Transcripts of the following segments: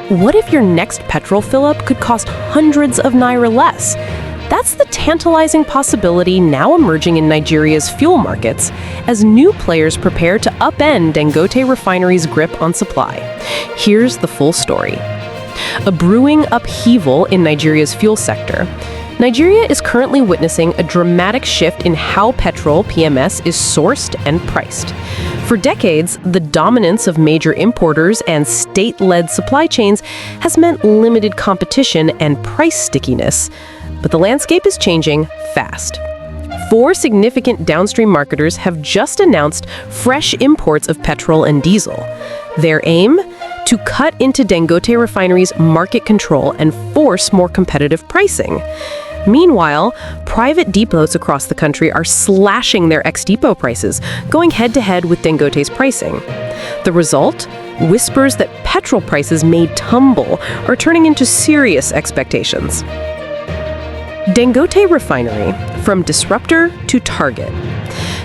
what if your next petrol fill-up could cost hundreds of naira less? That's the tantalizing possibility now emerging in Nigeria's fuel markets as new players prepare to upend Dangote Refinery's grip on supply. Here's the full story. A brewing upheaval in Nigeria's fuel sector. Nigeria is currently witnessing a dramatic shift in how petrol, PMS, is sourced and priced. For decades, the dominance of major importers and state-led supply chains has meant limited competition and price stickiness. But the landscape is changing fast. 4 significant downstream marketers have just announced fresh imports of petrol and diesel. Their aim? To cut into Dangote Refinery's market control and force more competitive pricing. Meanwhile, private depots across the country are slashing their ex-depot prices, going head-to-head with Dangote's pricing. The result? Whispers that petrol prices may tumble are turning into serious expectations. Dangote Refinery, from disruptor to target.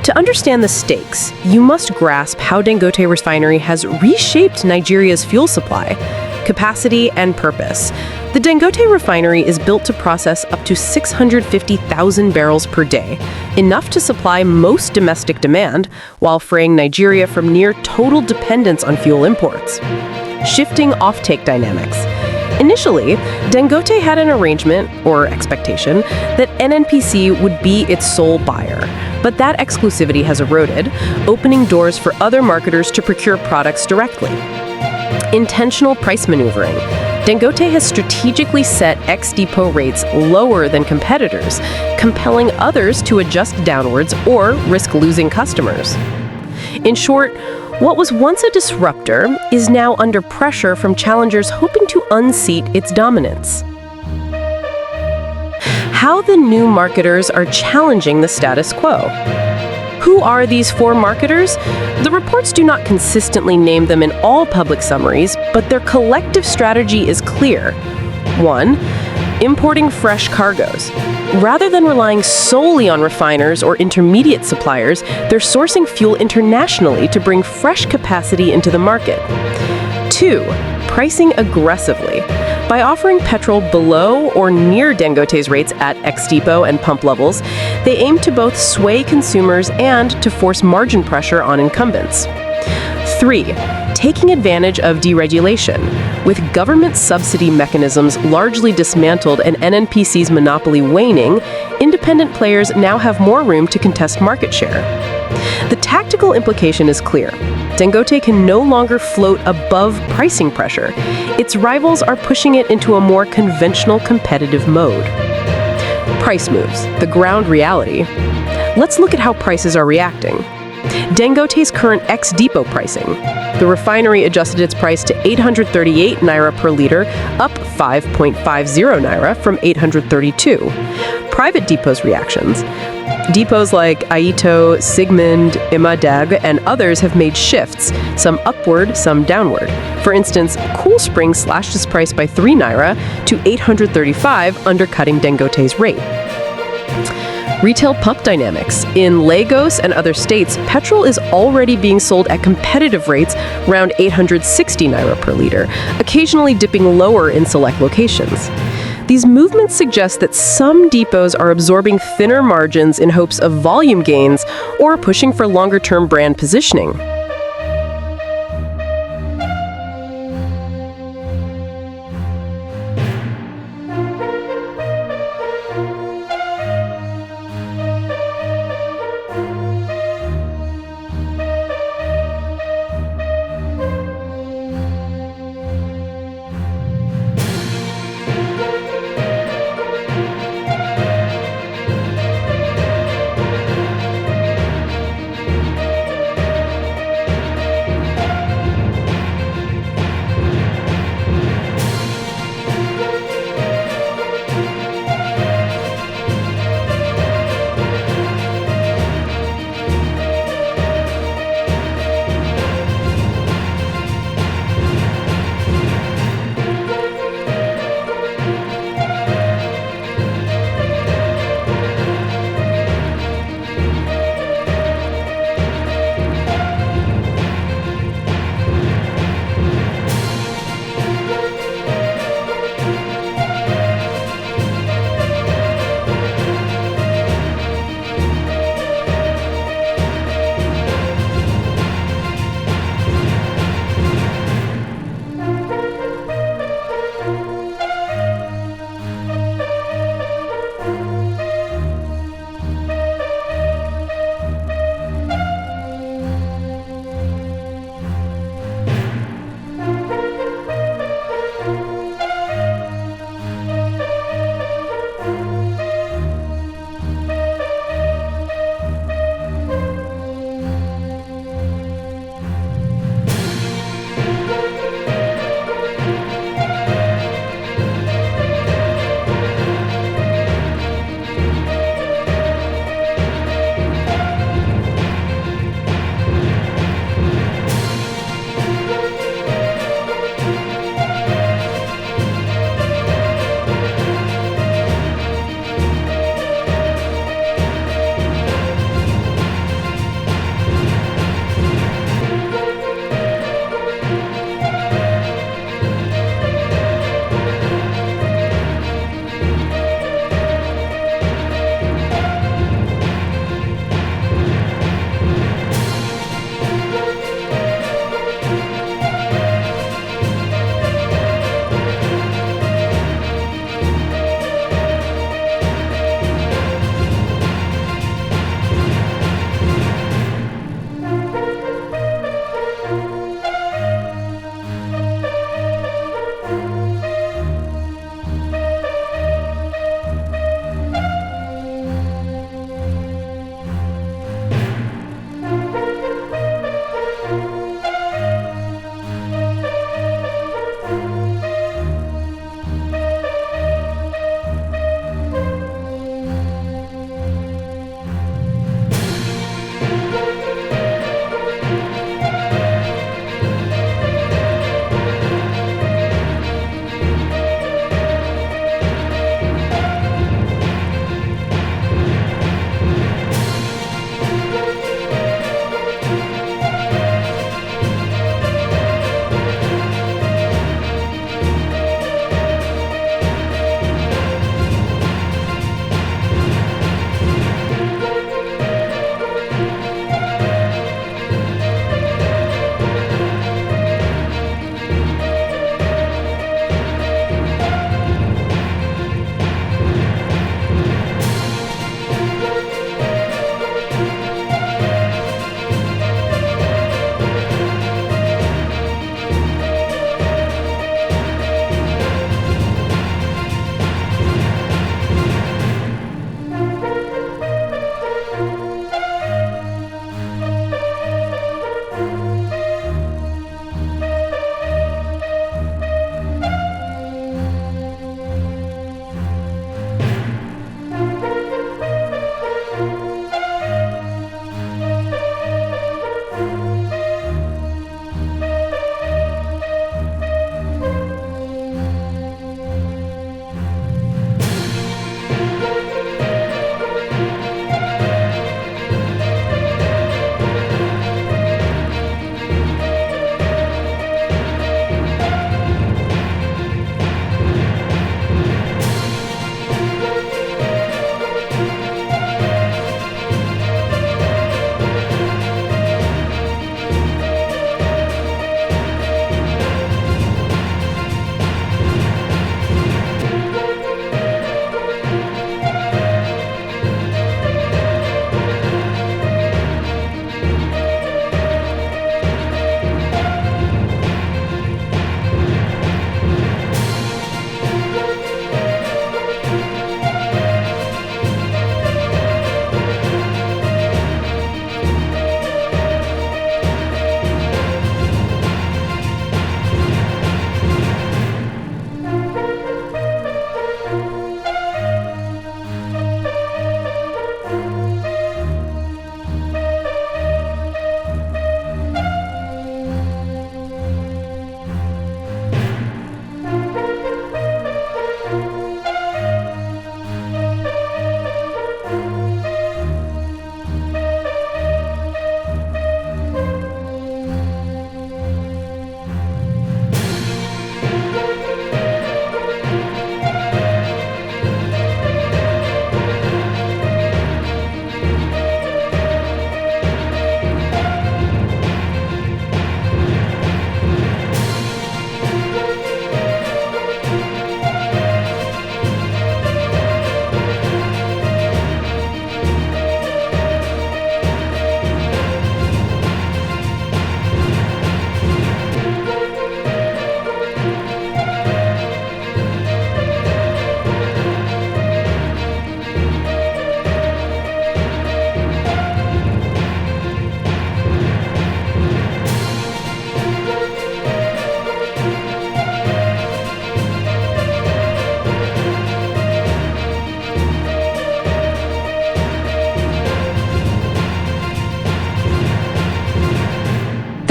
To understand the stakes, you must grasp how Dangote Refinery has reshaped Nigeria's fuel supply, capacity, and purpose. The Dangote Refinery is built to process up to 650,000 barrels per day, enough to supply most domestic demand, while freeing Nigeria from near total dependence on fuel imports. Shifting offtake dynamics. Initially, Dangote had an arrangement, or expectation, that NNPC would be its sole buyer. But that exclusivity has eroded, opening doors for other marketers to procure products directly. Intentional price maneuvering. Dangote has strategically set ex-depot rates lower than competitors, compelling others to adjust downwards or risk losing customers. In short, what was once a disruptor is now under pressure from challengers hoping to unseat its dominance. How the new marketers are challenging the status quo. Who are these 4 marketers? The reports do not consistently name them in all public summaries, but their collective strategy is clear. 1. Importing fresh cargoes. Rather than relying solely on refiners or intermediate suppliers, they're sourcing fuel internationally to bring fresh capacity into the market. 2. Pricing aggressively. By offering petrol below or near Dangote's rates at ex-depot and pump levels, they aim to both sway consumers and to force margin pressure on incumbents. 3. Taking advantage of deregulation. With government subsidy mechanisms largely dismantled and NNPC's monopoly waning, independent players now have more room to contest market share. The tactical implication is clear. Dangote can no longer float above pricing pressure. Its rivals are pushing it into a more conventional competitive mode. Price moves, the ground reality. Let's look at how prices are reacting. Dangote's current ex-depot pricing. The refinery adjusted its price to 838 naira per liter, up 5.50 naira from 832. Private depots' reactions. Depots like Aito, Sigmund, Imadag, and others have made shifts, some upward, some downward. For instance, Cool Spring slashed its price by 3 naira to 835, undercutting Dangote's rate. Retail pump dynamics. In Lagos and other states, petrol is already being sold at competitive rates, around 860 naira per liter, occasionally dipping lower in select locations. These movements suggest that some depots are absorbing thinner margins in hopes of volume gains or pushing for longer-term brand positioning.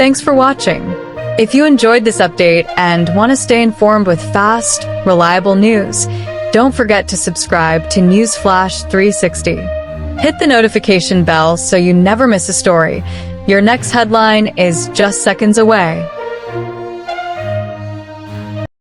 Thanks for watching. If you enjoyed this update and want to stay informed with fast, reliable news, don't forget to subscribe to Newsflash 360. Hit the notification bell so you never miss a story. Your next headline is just seconds away.